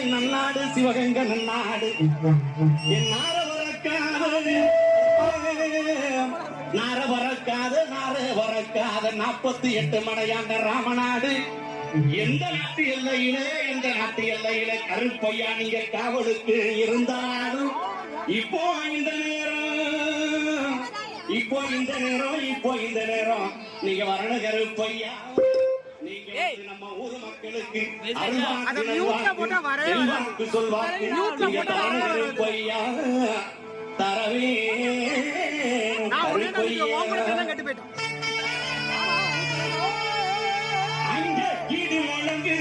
நன்னாடு சிவகங்க நன்னாடு என் நார வரக்காத 48 மடையாண்ட ராமநாடு. எந்த நாட்டு எல்லையிலே கருப்பையா நீங்க காவலுக்கு இருந்தாலும் இப்போ இந்த நேரம் நீங்க வரணும் கருப்பையா. நம்ம ஊர் மக்களுக்கு சொல்வாக்கு கருப்பையா தரவே அங்கே இது வழங்கு